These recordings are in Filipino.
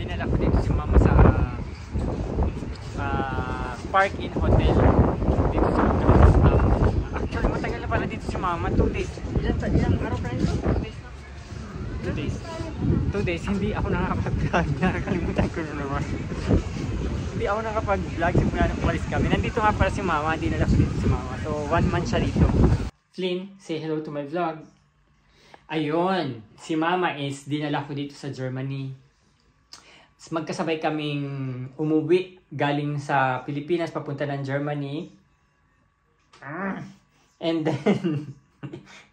dinala ko dito si mama sa Park-In Hotel dito sa actually matagal na pala dito si mama, 2 days. Ilang araw pa ito? 2 days. 2 days, hindi ako nakakapag-vlog. Nakakalimutan ko na naman. Hindi ako nakapag-vlog simula nung umalis kami. Nandito nga pala si mama, dinala ko dito si mama. So 1 month siya dito. Flynn, say hello to my vlog. Ayun, si mama is dinala ko dito sa Germany. Magkasabay kaming umuwi galing sa Pilipinas papunta ng Germany. And then,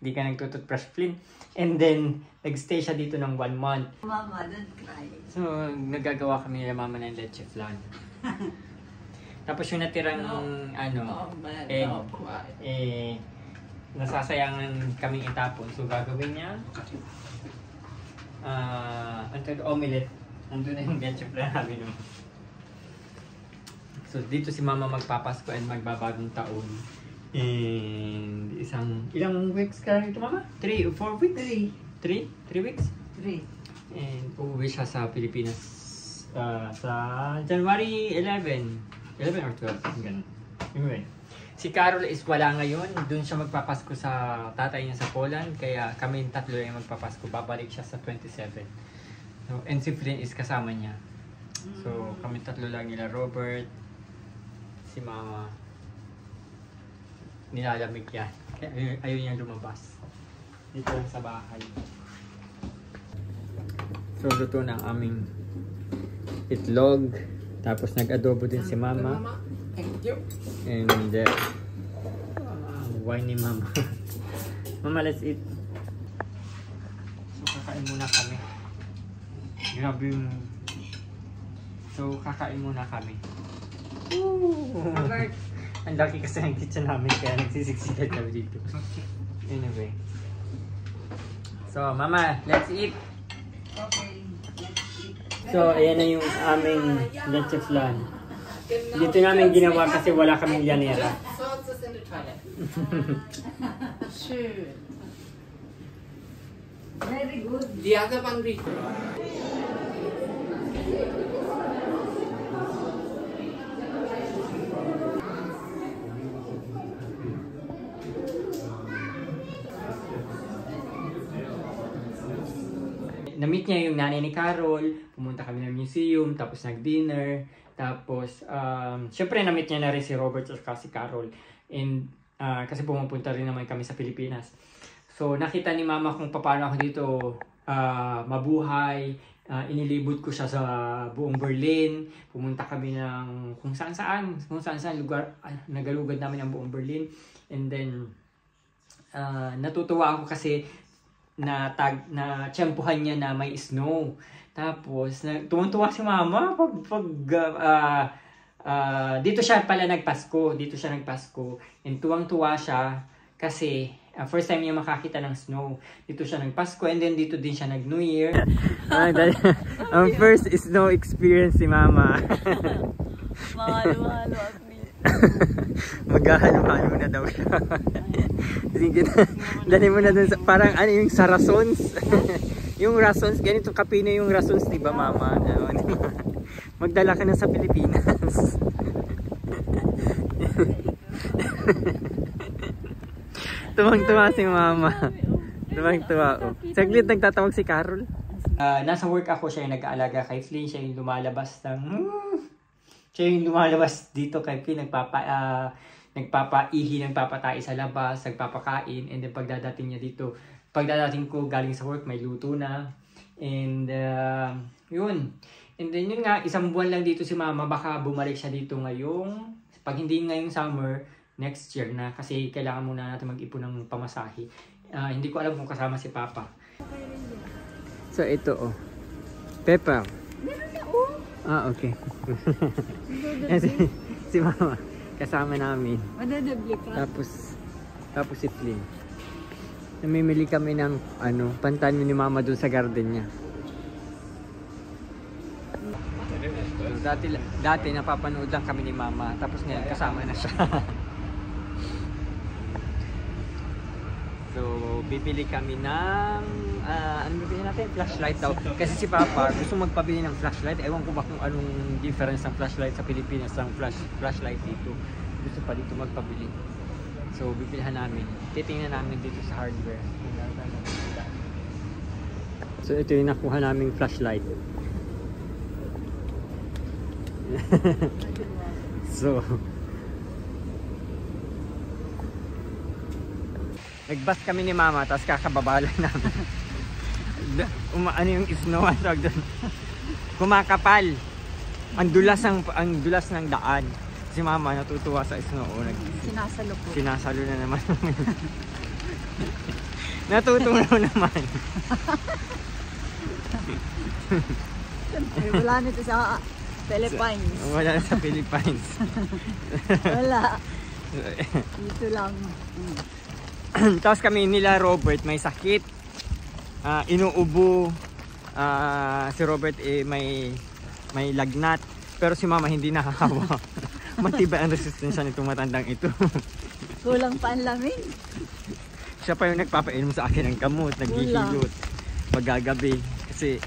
hindi ka nagtututbrush, Flynn. And then, nagstay siya dito ng 1 month. Mama, don't cry. So, nagagawa kami nila mama ng leche flan. Tapos yung natirang, egg, nasasayangan kaming itapon. So, gagawin niya, omelette. Nandun na yung leche flan namin. So, dito si mama magpapasko and magbabagong taon. And ilang weeks ka rin ito, mama? 3 or 4 weeks? 3 weeks? 3. And uuwi siya sa Pilipinas sa January 11 or 12, ganun. Anyway, si Carol is wala ngayon. Doon siya magpapasko sa tatay niya sa Poland. Kaya kami tatlo yung magpapasko. Babalik siya sa 27. So, and si Flynn is kasama niya. So, kami tatlo lang nila, Robert, si mama. Nilalamig yan. Kaya ayaw niya lumabas. Dito lang sa bahay. So, luto na ang aming itlog. Tapos nag-adobo din si mama. Thank you. And wine ni mama. Mama, let's eat. So, kakain muna kami. Grabe yung... So, kakain muna kami. Ang laki kasi ang kitchen namin kaya nagsisiksikan kami dito. Anyway. So, mama, let's eat. Okay. So, ayan na yung aming leche flan. Dito namin ginawa kasi wala kaming llanera. Sure. Very good. The other one we... Na-meet niya yung nanay ni Carol, pumunta kami ng museum, tapos nag-dinner, tapos syempre na-meet niya na rin si Robert at si Carol. And kasi pumupunta rin naman kami sa Pilipinas. So nakita ni mama kung paano ako dito mabuhay, inilibot ko siya sa buong Berlin, pumunta kami ng kung saan lugar, nagalugad namin ang buong Berlin. And then natutuwa ako kasi na tiyempuhan niya na may snow. Tapos tuwang-tuwa si mama pag dito siya pala nagpasko. And tuwang-tuwa siya kasi first time niya makakita ng snow. Dito siya nagpasko and then dito din siya nag-New Year. Ang first snow experience si mama. Mahalo-halo. Maghahalo-halo na daw siya. Sige na, dali mo na dun sa, parang ano yung sa rasons. Yung rasons, ganito kapino yung rasons, diba mama? Magdala ka na sa Pilipinas. Tuwang-tuwa si mama. Tuwang-tuwa. Saglit nagtatawag si Carol. Nasa work ako, siya yung nag-aalaga kay Flynn. Siya yung lumalabas dito kay Flynn. Nagpapaihi, nagpapatai sa labas, nagpapakain. And then pagdadating niya dito, pagdadating ko galing sa work, may luto na. And yun. And then yun nga, 1 buwan lang dito si mama. Baka bumalik siya dito ngayong, pag hindi ngayong summer, next year na. Kasi kailangan muna natin mag-ipon ng pamasahe. Hindi ko alam kung kasama si papa. So ito pepper. Okay. si mama kasama namin. Tapos si Flynn. Namimili kami ng pantan ni mama doon sa garden niya. So, dati napapanood lang kami ni mama, tapos ngayon kasama na siya. So bibili kami ng, ano bibili natin? Flashlight daw. Kasi si Papa gusto magpabili ng flashlight. Ewan ko ba kung anong difference ng flashlight sa Pilipinas ng flashlight dito. Gusto pa dito magpabili. So, bibilihan namin. Titingnan namin dito sa hardware. So, ito yung nakuha naming flashlight. So, nagbas kami ni Mama, tapos kakababa lang namin. Ano yung snow, ang tawag doon? Kumakapal. Ang dulas ng daan. Si Mama natutuwa sa snow. Sinasalo po. Sinasalo na naman. Natutunaw naman. Wala nito sa Philippines. Wala sa Philippines. Wala. Dito lang. Tapos kami nila Robert may sakit. Inuubo. Si Robert may lagnat. Pero si Mama hindi nakahawa. Matibay ang resistensya nitong matandang ito. Kulang pa ang lamig. Siya pa yung nagpapainom sa akin ng gamot, naghihilot pagagabi. Kasi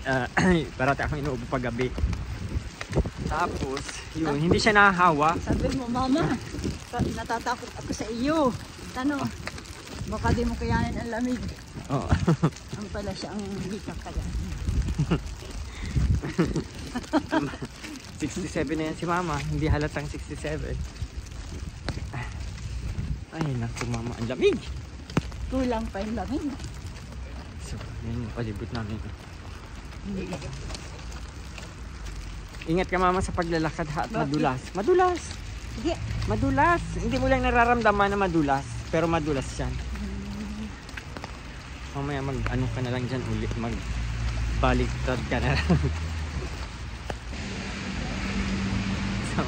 parati akong inuubo paggabi. Tapos, yun, hindi siya nakahawa. Sabi mo, Mama, natatakot ako sa iyo. Ano, baka di mo kayanin ang lamig. Oo. Ang pala siya ang hindi kakayanin. 67 na yan si Mama, hindi halatang 67. Ay naku Mama, ang lamig. Kulang pa yung lamig. So, yun yung palibot namin. Ingat ka Mama sa paglalakad ha, at madulas. Madulas! Sige. Madulas! Hindi mo lang nararamdaman na madulas, pero madulas yan. Mamaya mag-ano ka na lang dyan ulit, mag-baliktad ka na lang. So,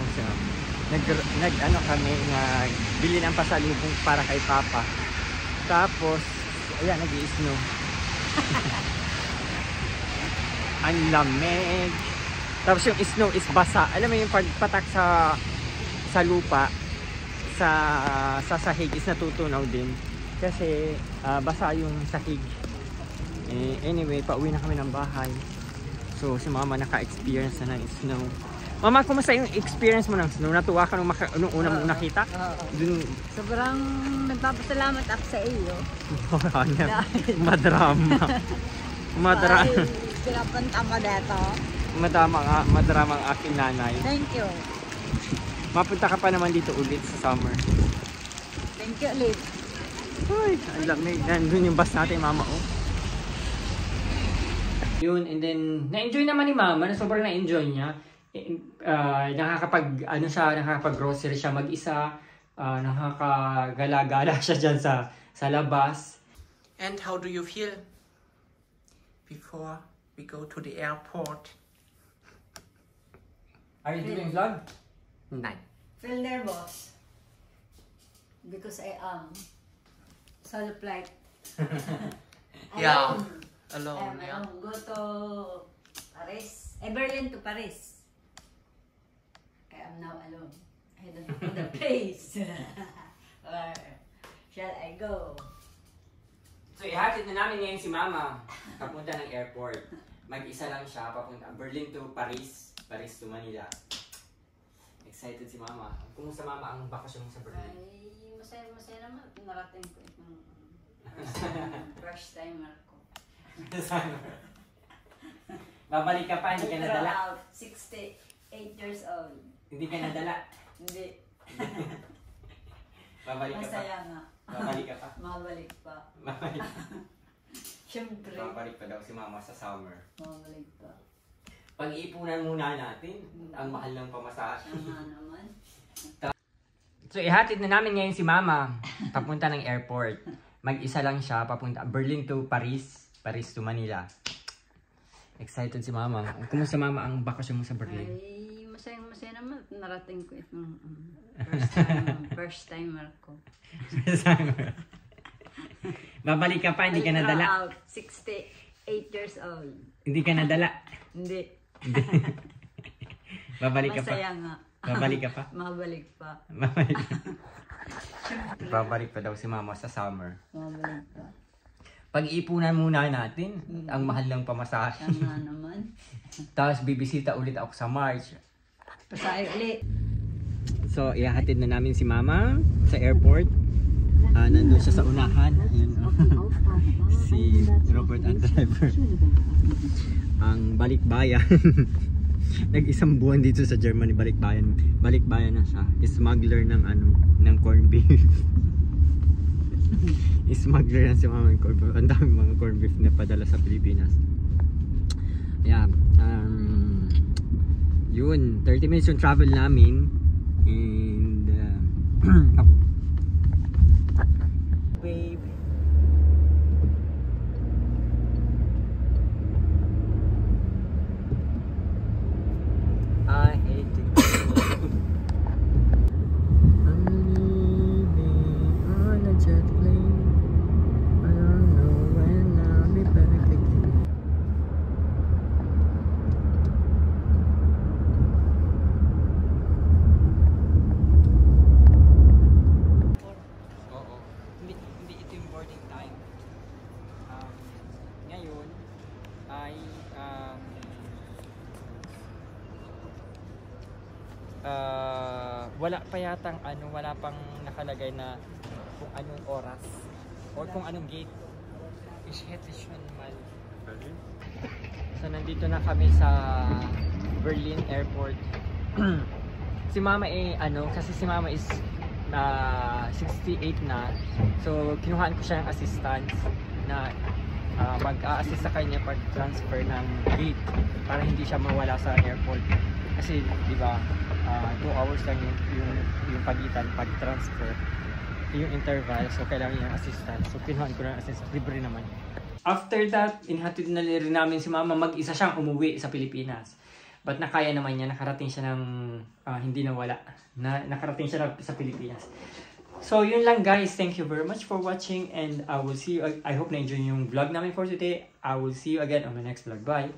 nag-ano kami, nagbili ng pasalubong para kay Papa. Tapos, ayan, nag-i-snow. Ang lamig. Tapos yung snow is basa. Alam mo yung pagpatak sa lupa, sa sahig is natutunaw din. Kasi basa yung sahig. Anyway, pauwi na kami ng bahay. So, si Mama naka-experience na ng snow. Mama, kumusta yung experience mo ng snow? Natuwa ka nung una mong nakita? Dun... Sobrang nagpapasalamat ako sa iyo. Madrama. Madrama. Dahil pinapunta mo dito. Madrama ang aking nanay. Thank you. Mapunta ka pa naman dito ulit sa summer. Thank you ulit. Uy, ang lamig. Nandun yung bus natin, Mama. Oh. Yun, and then, na-enjoy naman ni Mama. Sobrang na-enjoy niya. Nakakapag-grocery siya mag-isa. Nakakagala-gala siya dyan sa labas. And how do you feel before we go to the airport? Are you doing vlog? Nein. Feel nervous. Because I am solo flight. Yeah. I'm Alone, yeah. alone. Go to Paris. Berlin to Paris. I am now alone. I don't know the place. Where shall I go? So, ihatid na namin ngayon si Mama papunta ng airport. Mag-isa lang siya papunta Berlin to Paris, Paris to Manila. Excited si Mama. Kumusta Mama ang bakasyon mo sa Berlin? Ay, masaya naman. Narating ko itong first timer ko. Babalik ka pa, hindi ka nadala? Out, 68 years old. Hindi ka nadala? Hindi. Babalik ka pa? Masaya nga. Babalik ka pa? Mabalik pa. Babalik. Siyempre. Babalik pa daw si Mama sa summer. Mabalik pa. Pag-iipunan muna natin. Ang mahal ng pamasahe. Tama naman. So, ihatid na namin ngayon si Mama papunta ng airport. Mag-isa lang siya papunta Berlin to Paris, Paris to Manila. Excited si Mama. Kumusta Mama ang bakasyon mo sa Berlin? Ay, masaya naman. Narating ko itong first timer ko. Babalik ka pa, hindi ka nadala? Out, 68 years old. Hindi ka nadala? Hindi. Babalik ka pa? Masaya nga. Babalik ka pa? Mabalik pa. Babalik. Babalik pa daw si Mama sa summer. Mabalik pa. Pag-iipunan muna natin. Ang mahal ng pamasahe. Tama naman. Tapos bibisita ulit ako sa March. Pasay ulit. So, ihahatid na namin si Mama sa airport. Nandun siya sa unahan. Ayun, si Robert ang driver. Ang balikbayan. Nag-isang buwan dito sa Germany, balikbayan. Balikbayan na siya. Smuggler ng ng corned beef. Smuggler na si Mama ng corned beef. Ang daming mga corned beef na padala sa Pilipinas. Yeah. Yun, 30 minutes yung travel namin. And wave. I hate to go. I'm leaving on a jet plane. I don't know when I'll be back again. Oo. Hindi ito yung boarding time. Ngayon ay wala pa yatang wala pang nakalagay na kung anong oras or kung anong gate. Ich hätte schon mal. So nandito na kami sa Berlin Airport. Si Mama kasi si Mama is 68 na. So kinuhaan ko siya ng assistance na mag-a-assist sa kanya pag-transfer ng gate para hindi siya mawala sa airport. Kasi di ba 2 hours lang yung pagitan pag-transfer. Yung interval, so kailangan niya ng assistance. So kinuhaan ko ng assistance, libre naman. After that, inhatid na rin namin si Mama, mag-isa siyang umuwi sa Pilipinas. But nakaya naman niya, nakarating siya ng hindi nawala. Nakarating siya sa Pilipinas. So yun lang guys, thank you very much for watching and I will see you. I hope na-enjoy yung vlog namin for today. I will see you again on my next vlog. Bye!